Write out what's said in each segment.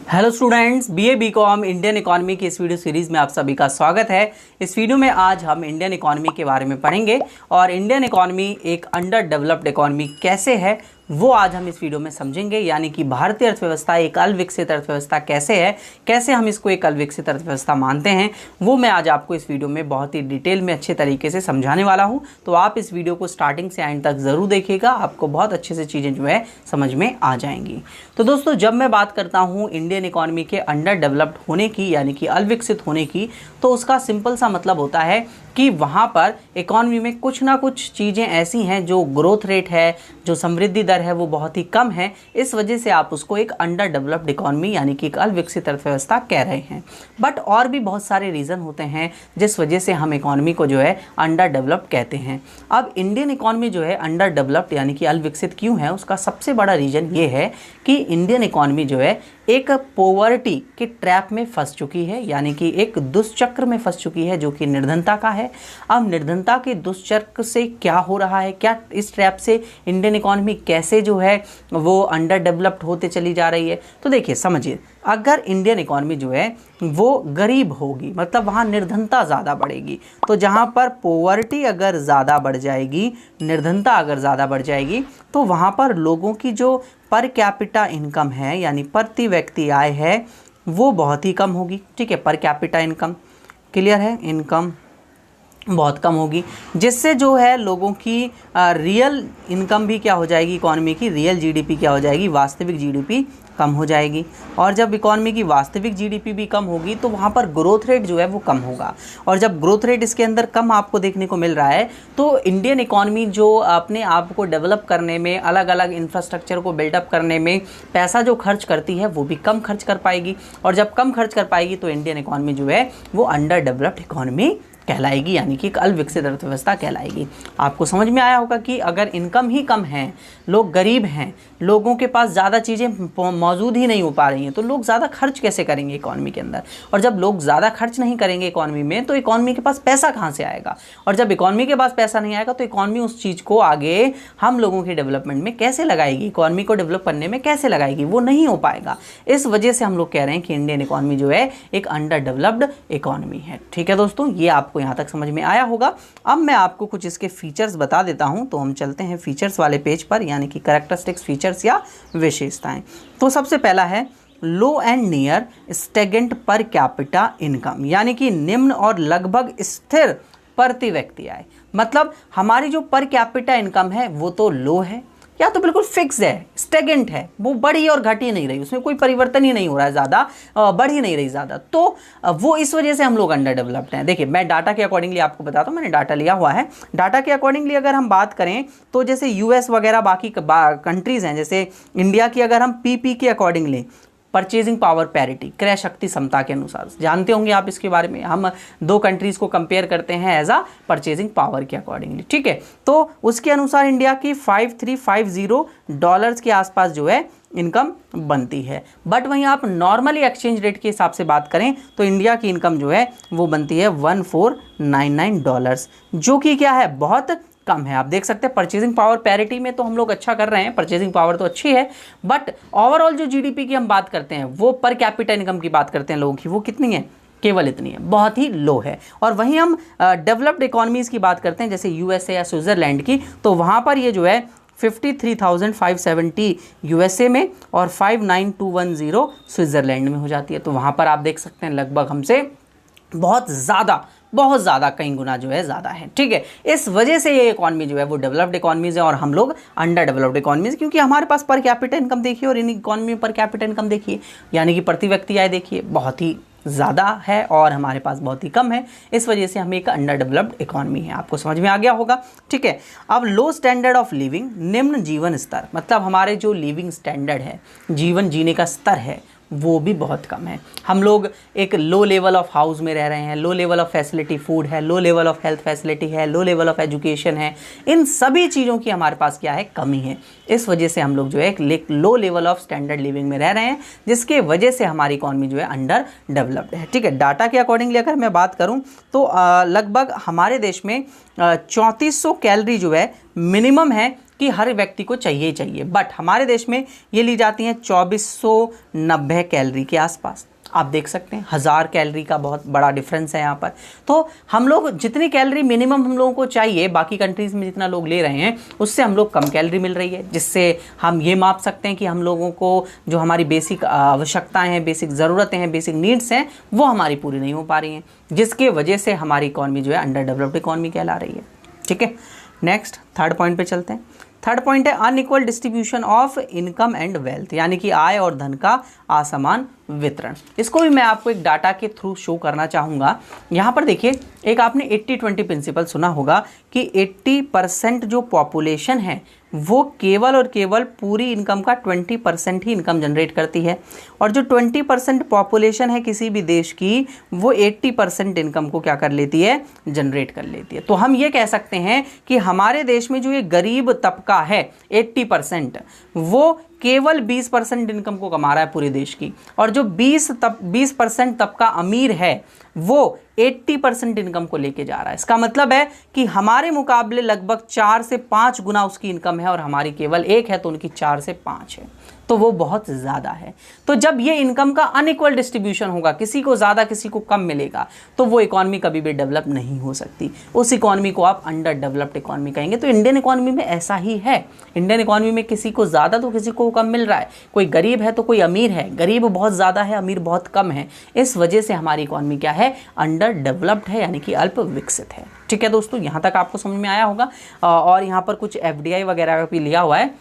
Hello students, BA BCom Indian economy की इस video series में आप सभी का स्वागत है। इस वीडियो में आज हम इंडियन इकोनॉमी के बारे में पढ़ेंगे और इंडियन इकोनॉमी एक अंडर डेवलप्ड इकोनॉमी कैसे है वो आज हम इस वीडियो में समझेंगे। यानी कि भारतीय अर्थव्यवस्था एक अविकसित अर्थव्यवस्था कैसे है, कैसे हम इसको एक अविकसित अर्थव्यवस्था मानते हैं, वो मैं आज आपको इस वीडियो में बहुत ही डिटेल में अच्छे तरीके से समझाने वाला हूँ। तो आप इस वीडियो को स्टार्टिंग से एंड तक ज़रूर देखिएगा, आपको बहुत अच्छे से चीज़ें जो है समझ में आ जाएंगी। तो दोस्तों, जब मैं बात करता हूँ इंडियन इकोनॉमी के अंडर डेवलप्ड होने की यानी कि अविकसित होने की, तो उसका सिंपल सा मतलब होता है कि वहाँ पर इकोनॉमी में कुछ ना कुछ चीज़ें ऐसी हैं जो ग्रोथ रेट है, जो समृद्धि दर है वो बहुत ही कम है। इस वजह से आप उसको एक अंडर डेवलप्ड इकोनॉमी यानी कि एक अविकसित अर्थव्यवस्था कह रहे हैं। बट और भी बहुत सारे रीज़न होते हैं जिस वजह से हम इकोनॉमी को जो है अंडर डेवलप्ड कहते हैं। अब इंडियन इकोनॉमी जो है अंडर डेवलप्ड यानी कि अविकसित क्यों है, उसका सबसे बड़ा रीज़न ये है कि इंडियन इकोनॉमी जो है एक पॉवर्टी के ट्रैप में फंस चुकी है, यानी कि एक दुष्चक्र में फंस चुकी है जो कि निर्धनता का है। अब निर्धनता के दुष्चक्र से क्या हो रहा है, क्या इस ट्रैप से इंडियन इकोनॉमी कैसे जो है वो अंडर डेवलप्ड होते चली जा रही है। तो देखिए, समझिए, अगर इंडियन इकोनॉमी जो है वो गरीब होगी, मतलब वहाँ निर्धनता ज़्यादा बढ़ेगी, तो जहाँ पर पॉवर्टी अगर ज़्यादा बढ़ जाएगी, निर्धनता अगर ज़्यादा बढ़ जाएगी, तो वहाँ पर लोगों की जो पर कैपिटा इनकम है यानी प्रति व्यक्ति आय है वो बहुत ही कम होगी। ठीक है, पर कैपिटा इनकम, क्लियर है, इनकम बहुत कम होगी, जिससे जो है लोगों की रियल इनकम भी क्या हो जाएगी, इकोनॉमी की रियल जीडीपी क्या हो जाएगी, वास्तविक जीडीपी कम हो जाएगी। और जब इकोनॉमी की वास्तविक जीडीपी भी कम होगी तो वहाँ पर ग्रोथ रेट जो है वो कम होगा। और जब ग्रोथ रेट इसके अंदर कम आपको देखने को मिल रहा है तो इंडियन इकोनॉमी जो अपने आप को डेवलप करने में, अलग अलग इंफ्रास्ट्रक्चर को बिल्डअप करने में पैसा जो खर्च करती है वो भी कम खर्च कर पाएगी। और जब कम खर्च कर पाएगी तो इंडियन इकोनॉमी जो है वो अंडर डेवलप्ड इकोनॉमी कहलाएगी, यानी कि एक अविकसित अर्थव्यवस्था कहलाएगी। आपको समझ में आया होगा कि अगर इनकम ही कम है, लोग गरीब हैं, लोगों के पास ज़्यादा चीज़ें मौजूद ही नहीं हो पा रही हैं, तो लोग ज़्यादा खर्च कैसे करेंगे इकोनॉमी के अंदर। और जब लोग ज़्यादा खर्च नहीं करेंगे इकोनॉमी में तो इकोनॉमी के पास पैसा कहाँ से आएगा। और जब इकोनॉमी के पास पैसा नहीं आएगा तो इकोनॉमी उस चीज़ को आगे हम लोगों के डेवलपमेंट में कैसे लगाएगी, इकोनॉमी को डेवलप करने में कैसे लगाएगी, वो नहीं हो पाएगा। इस वजह से हम लोग कह रहे हैं कि इंडियन इकोनॉमी जो है एक अंडर डेवलप्ड इकोनॉमी है। ठीक है दोस्तों, ये आपको यहाँ तक समझ में आया होगा। अब मैं आपको कुछ इसके फीचर्स बता देता हूं। तो हम चलते हैं फीचर्स वाले पेज पर, यानी कि कैरेक्टरिस्टिक्स, फीचर्स या विशेषताएं। तो सबसे पहला है लो and near स्टेगेंट per capita income, यानी कि निम्न और लगभग स्थिर प्रति व्यक्ति आय। मतलब हमारी जो पर कैपिटा इनकम है वो तो लो है या तो बिल्कुल फिक्स है, स्टेगेंट है, वो बढ़ी और घट ही नहीं रही, उसमें कोई परिवर्तन ही नहीं हो रहा है, ज़्यादा बढ़ ही नहीं रही ज़्यादा, तो वो इस वजह से हम लोग अंडर डेवलप्ड हैं। देखिए, मैं डाटा के अकॉर्डिंगली आपको बताता हूँ, मैंने डाटा लिया हुआ है। डाटा के अकॉर्डिंगली अगर हम बात करें तो जैसे यूएस वगैरह बाकी कंट्रीज़ हैं, जैसे इंडिया की अगर हम पीपी के अकॉर्डिंगली, परचेजिंग पावर पैरिटी, क्रय शक्ति समता के अनुसार, जानते होंगे आप इसके बारे में, हम दो कंट्रीज़ को कंपेयर करते हैं एज आ परचेजिंग पावर के अकॉर्डिंगली। ठीक है, तो उसके अनुसार इंडिया की $5350 के आसपास जो है इनकम बनती है। बट वहीं आप नॉर्मली एक्सचेंज रेट के हिसाब से बात करें तो इंडिया की इनकम जो है वो बनती है $1499, जो कि क्या है, बहुत कम है। आप देख सकते हैं परचेजिंग पावर पैरिटी में तो हम लोग अच्छा कर रहे हैं, परचेजिंग पावर तो अच्छी है, बट ओवरऑल जो जीडीपी की हम बात करते हैं, वो पर कैपिटा इनकम की बात करते हैं लोगों की, वो कितनी है, केवल इतनी है, बहुत ही लो है। और वहीं हम डेवलप्ड इकोनॉमीज़ की बात करते हैं जैसे यूएसए या स्विट्ज़रलैंड की, तो वहाँ पर ये जो है 53,570 यूएसए में और 59,210 स्विट्ज़रलैंड में हो जाती है। तो वहाँ पर आप देख सकते हैं लगभग हमसे बहुत ज़्यादा कई गुना जो है ज़्यादा है। ठीक है, इस वजह से ये इकॉनमी जो है वो डेवलप्ड इकॉनमीज़ है और हम लोग अंडर डेवलप्ड इकॉनमीज़, क्योंकि हमारे पास पर कैपिटा इनकम देखिए और इन इकॉनमी में पर कैपिटा इनकम देखिए, यानी कि प्रति व्यक्ति आय देखिए, बहुत ही ज़्यादा है और हमारे पास बहुत ही कम है। इस वजह से हम एक अंडर डेवलप्ड इकॉनमी है। आपको समझ में आ गया होगा। ठीक है, अब लो स्टैंडर्ड ऑफ लिविंग, निम्न जीवन स्तर, मतलब हमारे जो लिविंग स्टैंडर्ड है, जीवन जीने का स्तर है, वो भी बहुत कम है। हम लोग एक लो लेवल ऑफ हाउस में रह रहे हैं, low level of facility food है, low level of health facility है, लो लेवल ऑफ एजुकेशन है, इन सभी चीज़ों की हमारे पास क्या है, कमी है। इस वजह से हम लोग जो है एक लो लेवल ऑफ स्टैंडर्ड लिविंग में रह रहे हैं, जिसके वजह से हमारी इकॉनमी जो है अंडर डेवलप्ड है। ठीक है, डाटा के अकॉर्डिंगली अगर मैं बात करूं तो लगभग हमारे देश में 3400 कैलोरी जो है मिनिमम है कि हर व्यक्ति को चाहिए ही चाहिए, बट हमारे देश में ये ली जाती हैं 2490 कैलोरी के आसपास। आप देख सकते हैं 1000 कैलोरी का बहुत बड़ा डिफरेंस है यहाँ पर। तो हम लोग जितनी कैलोरी मिनिमम हम लोगों को चाहिए, बाकी कंट्रीज़ में जितना लोग ले रहे हैं उससे हम लोग कम कैलोरी मिल रही है, जिससे हम ये माप सकते हैं कि हम लोगों को जो हमारी बेसिक आवश्यकताएं हैं, बेसिक ज़रूरतें हैं, बेसिक नीड्स हैं, वो हमारी पूरी नहीं हो पा रही हैं, जिसके वजह से हमारी इकॉनमी जो है अंडर डेवलप्ड इकॉनमी कहला रही है। ठीक है, नेक्स्ट थर्ड पॉइंट पे चलते हैं। थर्ड पॉइंट है unequal distribution of income and wealth, यानी कि आय और धन का असमान वितरण। इसको भी मैं आपको एक डाटा के थ्रू शो करना चाहूँगा। यहाँ पर देखिए, एक आपने 80-20 प्रिंसिपल सुना होगा कि 80% जो पॉपुलेशन है वो केवल और केवल पूरी इनकम का 20% ही इनकम जनरेट करती है, और जो 20% पॉपुलेशन है किसी भी देश की वो 80% इनकम को क्या कर लेती है, जनरेट कर लेती है। तो हम ये कह सकते हैं कि हमारे देश में जो ये गरीब तबका है 80%, वो केवल 20% इनकम को कमा रहा है पूरे देश की, और जो 20% तबका अमीर है वो 80% इनकम को लेके जा रहा है। इसका मतलब है कि हमारे मुकाबले लगभग 4 से 5 गुना उसकी इनकम है और हमारी केवल 1 है, तो उनकी 4 से 5 है, तो वो बहुत ज़्यादा है। तो जब ये इनकम का अनइक्वल डिस्ट्रीब्यूशन होगा, किसी को ज़्यादा किसी को कम मिलेगा, तो वो इकॉनमी कभी भी डेवलप नहीं हो सकती। उस इकॉनमी को आप अंडर डेवलप्ड इकॉनमी कहेंगे। तो इंडियन इकॉनमी में ऐसा ही है। इंडियन इकॉनमी में किसी को ज़्यादा तो किसी को कम मिल रहा है, कोई गरीब है तो कोई अमीर है, गरीब बहुत ज़्यादा है, अमीर बहुत कम है। इस वजह से हमारी इकॉनमी क्या है, अंडर डेवलप्ड है, यानी कि अल्प विकसित है। ठीक है दोस्तों, यहाँ तक आपको समझ में आया होगा। और यहाँ पर कुछ FDI वगैरह का भी लिया हुआ है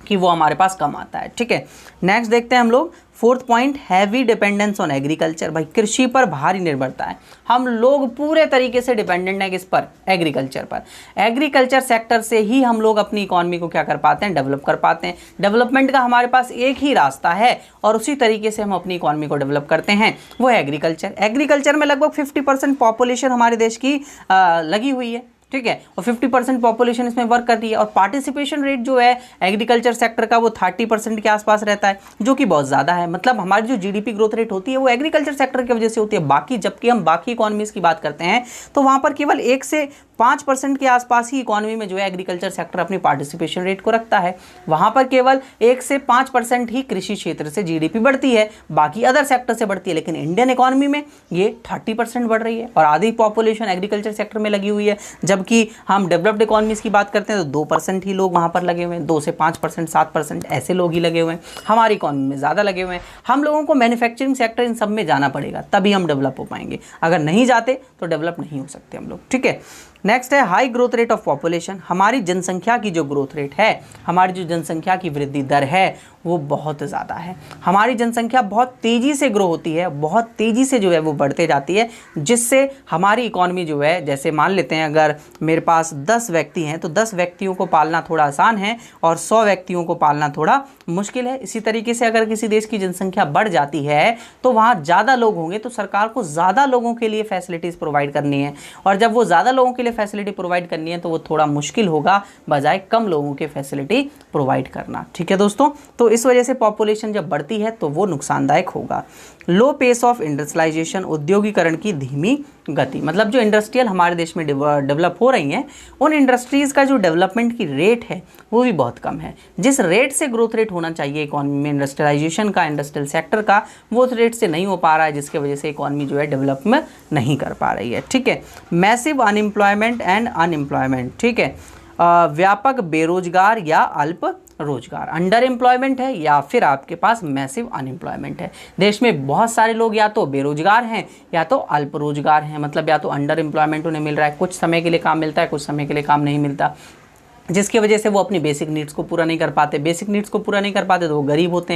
कि वो हमारे पास कम आता है। ठीक है, नेक्स्ट देखते हैं हम लोग। Fourth point, heavy dependence on agriculture. भाई कृषि पर भारी निर्भरता है, हम लोग पूरे तरीके से डिपेंडेंट हैं किस पर, एग्रीकल्चर पर। एग्रीकल्चर सेक्टर से ही हम लोग अपनी इकॉनमी को क्या कर पाते हैं, डेवलप कर पाते हैं। डेवलपमेंट का हमारे पास एक ही रास्ता है और उसी तरीके से हम अपनी इकॉनमी को डेवलप करते हैं, वो है एग्रीकल्चर। एग्रीकल्चर में लगभग 50% पॉपुलेशन हमारे देश की लगी हुई है। ठीक है, और 50% पॉपुलेशन इसमें वर्क कर रही है, और पार्टिसिपेशन रेट जो है एग्रीकल्चर सेक्टर का वो 30% के आसपास रहता है, जो कि बहुत ज़्यादा है। मतलब हमारी जो GDP ग्रोथ रेट होती है वो एग्रीकल्चर सेक्टर की वजह से होती है। बाकी जबकि हम बाकी इकॉनमीज़ की बात करते हैं तो वहाँ पर केवल 1 से 5% के आसपास ही इकॉनमी में जो है एग्रीकल्चर सेक्टर अपनी पार्टिसिपेशन रेट को रखता है। वहाँ पर केवल 1 से 5% ही कृषि क्षेत्र से GDP बढ़ती है, बाकी अदर सेक्टर से बढ़ती है। लेकिन इंडियन इकॉनमी में ये 30% बढ़ रही है और आधी पॉपुलेशन एग्रीकल्चर सेक्टर में लगी हुई है। जबकि हम डेवलप्ड इकॉनमीज़ की बात करते हैं तो 2% ही लोग वहाँ पर लगे हुए हैं, 2 से 5%, 7% ऐसे लोग ही लगे हुए हैं। हमारी इकॉनमी में ज़्यादा लगे हुए हैं। हम लोगों को मैन्युफैक्चरिंग सेक्टर इन सब में जाना पड़ेगा, तभी हम डेवलप हो पाएंगे। अगर नहीं जाते तो डेवलप नहीं हो सकते हम लोग। ठीक है, नेक्स्ट है high growth rate of population. हमारी जनसंख्या की जो ग्रोथ रेट है, हमारी जो जनसंख्या की वृद्धि दर है वो बहुत ज़्यादा है। हमारी जनसंख्या बहुत तेज़ी से ग्रो होती है, बहुत तेज़ी से जो है वो बढ़ते जाती है, जिससे हमारी इकॉनमी जो है, जैसे मान लेते हैं अगर मेरे पास 10 व्यक्ति हैं तो 10 व्यक्तियों को पालना थोड़ा आसान है और 100 व्यक्तियों को पालना थोड़ा मुश्किल है। इसी तरीके से अगर किसी देश की जनसंख्या बढ़ जाती है तो वहाँ ज़्यादा लोग होंगे, तो सरकार को ज़्यादा लोगों के लिए फैसिलिटीज़ प्रोवाइड करनी है, और जब वो ज़्यादा लोगों के लिए फैसिलिटी प्रोवाइड करनी है तो वो थोड़ा मुश्किल होगा बजाय कम लोगों के फैसिलिटी प्रोवाइड करना। ठीक है दोस्तों, तो इस वजह से पॉपुलेशन जब बढ़ती है तो वो नुकसानदायक होगा। लो पेस ऑफ इंडस्ट्रियलाइजेशन, उद्योगीकरण की धीमी गति। मतलब जो इंडस्ट्रियल हमारे देश में डेवलप हो रही हैं, उन इंडस्ट्रीज़ का जो डेवलपमेंट की रेट है वो भी बहुत कम है। जिस रेट से ग्रोथ रेट होना चाहिए इकॉनमी में इंडस्ट्रियलाइजेशन का, इंडस्ट्रियल सेक्टर का, वो उस रेट से नहीं हो पा रहा है, जिसकी वजह से इकॉनमी जो है डेवलप में नहीं कर पा रही है। ठीक है, मैसिव अनएम्प्लॉयमेंट एंड अनएम्प्लॉयमेंट। ठीक है, व्यापक बेरोजगार या अल्प रोजगार, अंडर एम्प्लॉयमेंट है या फिर आपके पास मैसिव अनएम्प्लॉयमेंट है। देश में बहुत सारे लोग या तो बेरोजगार हैं या तो अल्प रोजगार हैं, मतलब या तो अंडर एम्प्लॉयमेंट उन्हें मिल रहा है, कुछ समय के लिए काम मिलता है, कुछ समय के लिए काम नहीं मिलता, जिसकी वजह से वो अपनी बेसिक नीड्स को पूरा नहीं कर पाते। बेसिक नीड्स को पूरा नहीं कर पाते तो वो गरीब होते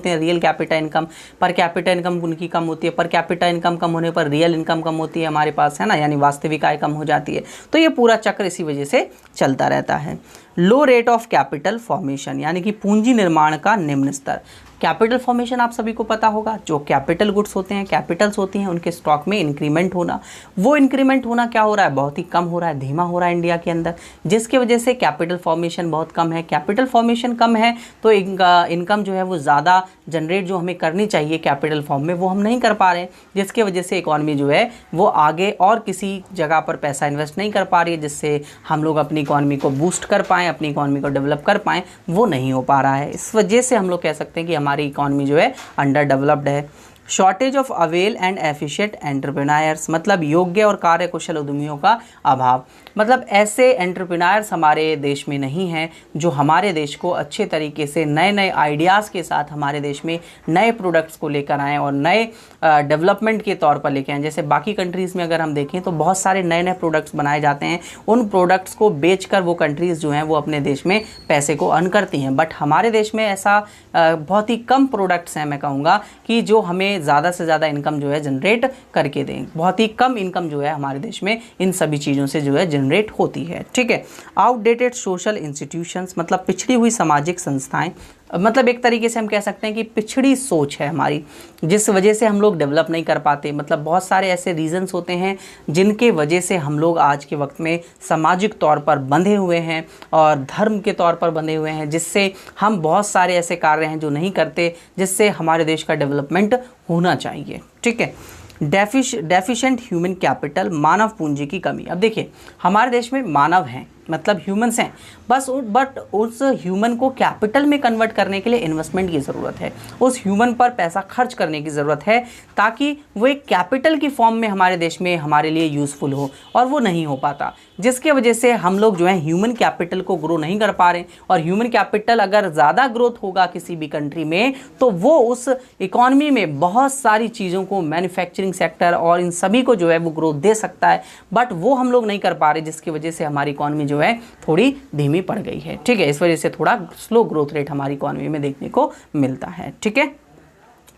हैं। Real capita income, per capita income उनकी कम होती है। पर कैपिटा इनकम कम होने पर रियल इनकम कम होती है हमारे पास, है ना, यानी वास्तविक आय कम हो जाती है। तो ये पूरा चक्र इसी वजह से चलता रहता है। लो रेट ऑफ कैपिटल फॉर्मेशन, यानी कि पूंजी निर्माण का निम्न स्तर। कैपिटल फॉर्मेशन आप सभी को पता होगा, जो कैपिटल गुड्स होते हैं, कैपिटल्स होती हैं, उनके स्टॉक में इंक्रीमेंट होना। वो इंक्रीमेंट होना क्या हो रहा है, बहुत ही कम हो रहा है, धीमा हो रहा है इंडिया के अंदर, जिसकी वजह से कैपिटल फॉर्मेशन बहुत कम है। कैपिटल फॉर्मेशन कम है तो इनकम जो है वो ज़्यादा जनरेट जो हमें करनी चाहिए कैपिटल फॉर्म में, वो हम नहीं कर पा रहे हैं, जिसके वजह से इकॉनमी जो है वो आगे और किसी जगह पर पैसा इन्वेस्ट नहीं कर पा रही है, जिससे हम लोग अपनी इकॉनमी को बूस्ट कर पाएँ, अपनी इकॉनमी को डेवलप कर पाएँ, वो नहीं हो पा रहा है। इस वजह से हम लोग कह सकते हैं कि हमारी इकॉनमी जो है अंडर डेवलप्ड है। Shortage of avail and efficient entrepreneurs, मतलब योग्य और कार्यकुशल उद्यमियों का अभाव। मतलब ऐसे एंटरप्रेन्योर्स हमारे देश में नहीं हैं जो हमारे देश को अच्छे तरीके से नए नए आइडियाज़ के साथ हमारे देश में नए प्रोडक्ट्स को लेकर आएँ और नए डेवलपमेंट के तौर पर लेकर आएँ। जैसे बाकी कंट्रीज़ में अगर हम देखें तो बहुत सारे नए नए प्रोडक्ट्स बनाए जाते हैं, उन प्रोडक्ट्स को बेचकर वो कंट्रीज़ जो हैं वो अपने देश में पैसे को अर्न करती हैं। बट हमारे देश में ऐसा बहुत ही कम प्रोडक्ट्स हैं, मैं कहूँगा कि जो हमें ज़्यादा से ज़्यादा इनकम जो है जनरेट करके दें। बहुत ही कम इनकम जो है हमारे देश में इन सभी चीज़ों से जो है जनरेट होती है। ठीक है। आउटडेटेड सोशल इंस्टीट्यूशंस, मतलब पिछड़ी हुई सामाजिक संस्थाएं, मतलब एक तरीके से हम कह सकते हैं कि पिछड़ी सोच है हमारी, जिस वजह से हम लोग डेवलप नहीं कर पाते। मतलब बहुत सारे ऐसे रीजंस होते हैं जिनके वजह से हम लोग आज के वक्त में सामाजिक तौर पर बंधे हुए हैं और धर्म के तौर पर बंधे हुए हैं, जिससे हम बहुत सारे ऐसे कार्य हैं जो नहीं करते, जिससे हमारे देश का डेवलपमेंट होना चाहिए। ठीक है। डेफिशिएंट ह्यूमन कैपिटल, मानव पूंजी की कमी। अब देखिए हमारे देश में मानव हैं, मतलब ह्यूमंस हैं, बट उस ह्यूमन को कैपिटल में कन्वर्ट करने के लिए इन्वेस्टमेंट की ज़रूरत है, उस ह्यूमन पर पैसा खर्च करने की ज़रूरत है, ताकि वो एक कैपिटल की फॉर्म में हमारे देश में हमारे लिए यूज़फुल हो, और वो नहीं हो पाता, जिसके वजह से हम लोग जो है ह्यूमन कैपिटल को ग्रो नहीं कर पा रहे। और ह्यूमन कैपिटल अगर ज़्यादा ग्रोथ होगा किसी भी कंट्री में, तो वो उस इकॉनमी में बहुत सारी चीज़ों को, मैन्युफैक्चरिंग सेक्टर और इन सभी को जो है वो ग्रोथ दे सकता है, बट वो हम लोग नहीं कर पा रहे, जिसकी वजह से हमारी इकॉनमी जो है थोड़ी धीमी पड़ गई है। ठीक है। इस वजह से थोड़ा स्लो ग्रोथ रेट हमारी इकॉनमी में देखने को मिलता है। ठीक है।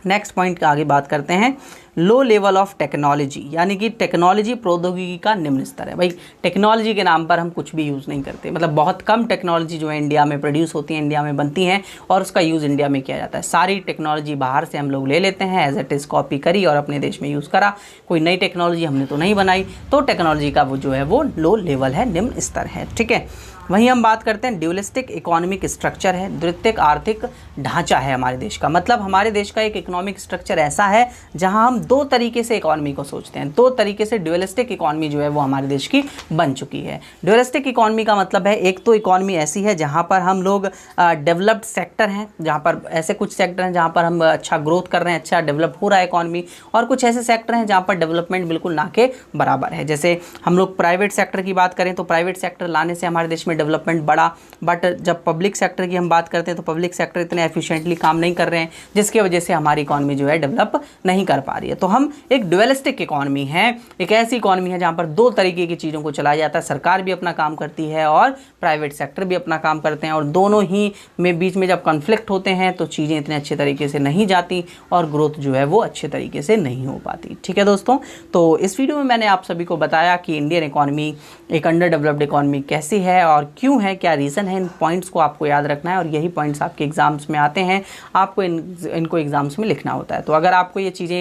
नेक्स्ट पॉइंट का आगे बात करते हैं, लो लेवल ऑफ टेक्नोलॉजी, यानी कि टेक्नोलॉजी प्रौद्योगिकी का निम्न स्तर है। भाई टेक्नोलॉजी के नाम पर हम कुछ भी यूज़ नहीं करते, मतलब बहुत कम टेक्नोलॉजी जो है इंडिया में प्रोड्यूस होती है, इंडिया में बनती हैं और उसका यूज़ इंडिया में किया जाता है। सारी टेक्नोलॉजी बाहर से हम लोग ले लेते हैं, एज इट इज़ कॉपी करी और अपने देश में यूज़ करा, कोई नई टेक्नोलॉजी हमने तो नहीं बनाई। तो टेक्नोलॉजी का वो जो है वो लो लेवल है, निम्न स्तर है। ठीक है। वहीं हम बात करते हैं ड्यूलिस्टिक इकोनॉमिक स्ट्रक्चर है, द्वितीयक आर्थिक ढांचा है हमारे देश का। मतलब हमारे देश का एक इकोनॉमिक स्ट्रक्चर ऐसा है जहां हम दो तरीके से इकोनॉमी को सोचते हैं, दो तरीके से ड्यूलिस्टिक इकोनॉमी जो है वो हमारे देश की बन चुकी है। ड्यूलिस्टिक इकोनॉमी का मतलब है, एक तो इकोनॉमी ऐसी है जहां पर हम लोग डेवलप्ड सेक्टर हैं, जहां पर ऐसे कुछ सेक्टर हैं जहां पर हम अच्छा ग्रोथ कर रहे हैं, अच्छा डेवलप हो रहा है इकोनॉमी, और कुछ ऐसे सेक्टर हैं जहां पर डेवलपमेंट बिल्कुल ना के बराबर है। जैसे हम लोग प्राइवेट सेक्टर की बात करें तो प्राइवेट सेक्टर लाने से हमारे देश में डेवलपमेंट बढ़ा, बट जब पब्लिक सेक्टर की हम बात करते हैं तो पब्लिक सेक्टर इतने एफिशिएंटली काम नहीं कर रहे हैं, जिसकी वजह से हमारी इकोनॉमी जो है डेवलप नहीं कर पा रही है। तो हम एक ड्यूअलिस्टिक इकोनॉमी है, एक ऐसी इकोनॉमी है जहां पर दो तरीके की चीज़ों को चलाया जाता है, सरकार भी अपना काम करती है और प्राइवेट सेक्टर भी अपना काम करते हैं, और दोनों ही में बीच में जब कॉन्फ्लिक्ट होते हैं तो चीज़ें इतने अच्छे तरीके से नहीं जाती और ग्रोथ जो है वो अच्छे तरीके से नहीं हो पाती। ठीक है दोस्तों, तो इस वीडियो में मैंने आप सभी को बताया कि इंडियन इकोनॉमी एक अंडर डेवलप्ड इकोनॉमी कैसी है और क्यों है, क्या रीज़न है। इन पॉइंट्स को आपको याद रखना है और यही पॉइंट्स आपके एग्जाम्स में आते हैं, आपको इनको एग्जाम्स में लिखना होता है। तो अगर आपको ये चीज़ें,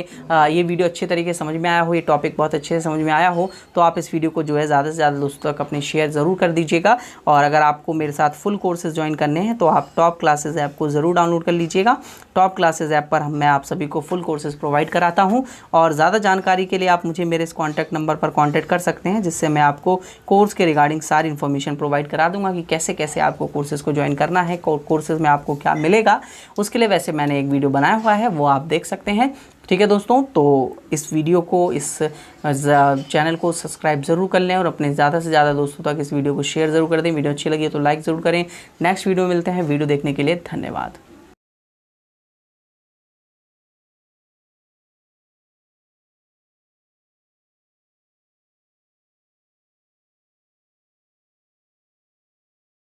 ये वीडियो अच्छे तरीके से समझ में आया हो, ये टॉपिक बहुत अच्छे से समझ में आया हो, तो आप इस वीडियो को जो है ज़्यादा से ज़्यादा दोस्तों तक अपने शेयर ज़रूर कर दीजिएगा। और अगर आपको मेरे साथ फुल कोर्सेज ज्वाइन करने हैं तो आप टॉप क्लासेज ऐप को ज़रूर डाउनलोड कर लीजिएगा। टॉप क्लासेज ऐप पर मैं आप सभी को फुल कोर्सेज प्रोवाइड कराता हूँ, और ज़्यादा जानकारी के लिए आप मुझे मेरे इस कॉन्टैक्ट नंबर पर कॉन्टैक्ट कर सकते हैं, जिससे मैं आपको कोर्स के रिगार्डिंग सारी इन्फॉर्मेशन प्रोवाइड करा दूंगा कि कैसे कैसे आपको कोर्सेज को ज्वाइन करना है, कोर्सेज में आपको क्या मिलेगा। उसके लिए वैसे मैंने एक वीडियो बनाया हुआ है, वो आप देख सकते हैं। ठीक है दोस्तों, तो इस वीडियो को, इस चैनल को सब्सक्राइब ज़रूर कर लें और अपने ज़्यादा से ज़्यादा दोस्तों तक इस वीडियो को शेयर ज़रूर कर दें। वीडियो अच्छी लगी है तो लाइक ज़रूर करें। नेक्स्ट वीडियो मिलते हैं। वीडियो देखने के लिए धन्यवाद।